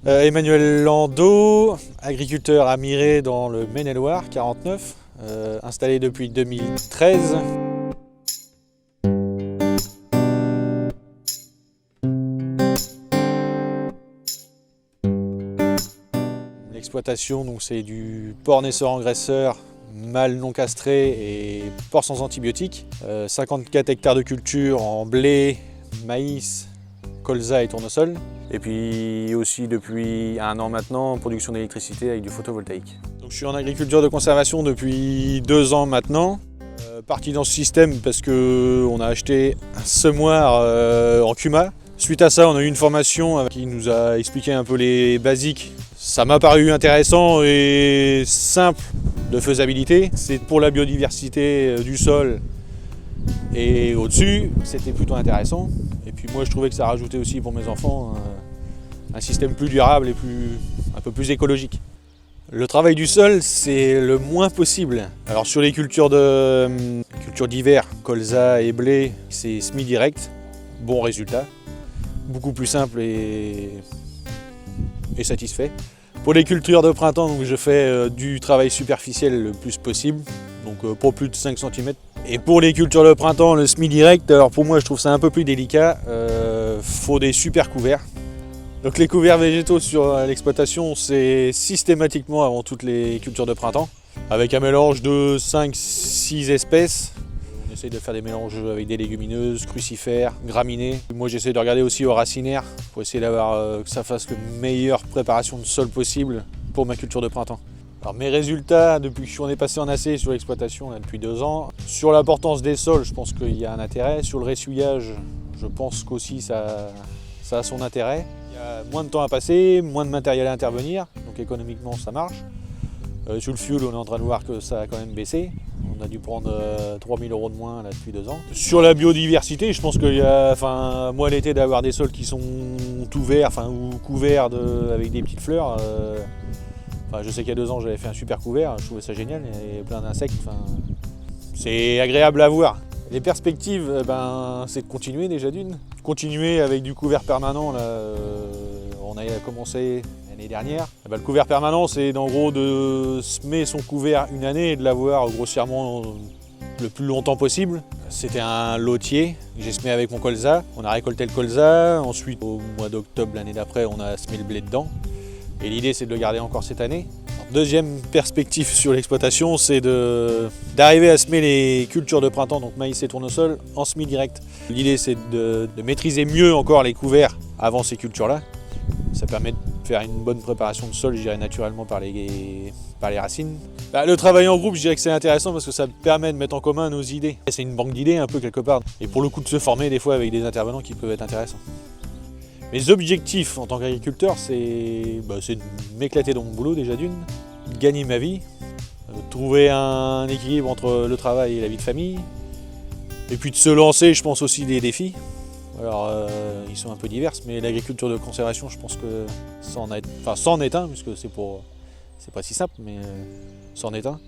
Emmanuel Landau, agriculteur à Miré dans le Maine-et-Loire, 49, installé depuis 2013. L'exploitation, donc c'est du porc naisseur engraisseur, mâle non castré et porc sans antibiotiques. 54 hectares de culture en blé, maïs, colza et tournesol. Et puis aussi depuis 1 an maintenant, production d'électricité avec du photovoltaïque. Donc je suis en agriculture de conservation depuis 2 ans maintenant. Parti dans ce système parce qu'on a acheté un semoir en CUMA. Suite à ça, on a eu une formation qui nous a expliqué un peu les basiques. Ça m'a paru intéressant et simple de faisabilité. C'est pour la biodiversité du sol et au-dessus, c'était plutôt intéressant. Et puis moi, je trouvais que ça rajoutait aussi pour mes enfants un système plus durable et un peu plus écologique. Le travail du sol, c'est le moins possible. Alors sur les cultures d'hiver, colza et blé, c'est semi-direct, bon résultat, beaucoup plus simple et satisfait. Pour les cultures de printemps, donc, je fais du travail superficiel le plus possible, donc pour plus de 5 cm. Et pour les cultures de printemps, le semi-direct, alors pour moi je trouve ça un peu plus délicat, faut des super couverts. Donc les couverts végétaux sur l'exploitation, c'est systématiquement avant toutes les cultures de printemps, avec un mélange de 5-6 espèces. On essaye de faire des mélanges avec des légumineuses, crucifères, graminées. Moi j'essaie de regarder aussi aux racinaires pour essayer d'avoir que ça fasse la meilleure préparation de sol possible pour ma culture de printemps. Alors mes résultats depuis que on est passé en AC sur l'exploitation depuis 2 ans, sur l'importance des sols, je pense qu'il y a un intérêt. Sur le ressuyage, je pense qu'aussi ça a son intérêt. Il y a moins de temps à passer, moins de matériel à intervenir, donc économiquement ça marche. Sur le fuel, on est en train de voir que ça a quand même baissé. On a dû prendre 3 000 € de moins là, depuis 2 ans. Sur la biodiversité, je pense qu'il y a, moi l'été d'avoir des sols qui sont tout verts, ou couverts avec des petites fleurs. Je sais qu'il y a 2 ans j'avais fait un super couvert, je trouvais ça génial, il y a plein d'insectes. C'est agréable à voir. Les perspectives, c'est de continuer déjà d'une. Continuer avec du couvert permanent, là, on a commencé l'année dernière. Le couvert permanent, c'est en gros de semer son couvert une année et de l'avoir grossièrement le plus longtemps possible. C'était un lotier que j'ai semé avec mon colza. On a récolté le colza, ensuite au mois d'octobre l'année d'après, on a semé le blé dedans. Et l'idée, c'est de le garder encore cette année. Deuxième perspective sur l'exploitation, c'est d'arriver à semer les cultures de printemps, donc maïs et tournesol, en semi-direct. L'idée, c'est de maîtriser mieux encore les couverts avant ces cultures-là. Ça permet de faire une bonne préparation de sol, je dirais naturellement par les racines. Le travail en groupe, je dirais que c'est intéressant parce que ça permet de mettre en commun nos idées. C'est une banque d'idées un peu quelque part. Et pour le coup, de se former des fois avec des intervenants qui peuvent être intéressants. Mes objectifs en tant qu'agriculteur, c'est de m'éclater dans mon boulot déjà d'une, de gagner ma vie, trouver un équilibre entre le travail et la vie de famille, et puis de se lancer, je pense aussi des défis. Alors ils sont un peu divers, mais l'agriculture de conservation, je pense que c'en est un, puisque c'est pas si simple, mais c'en est un.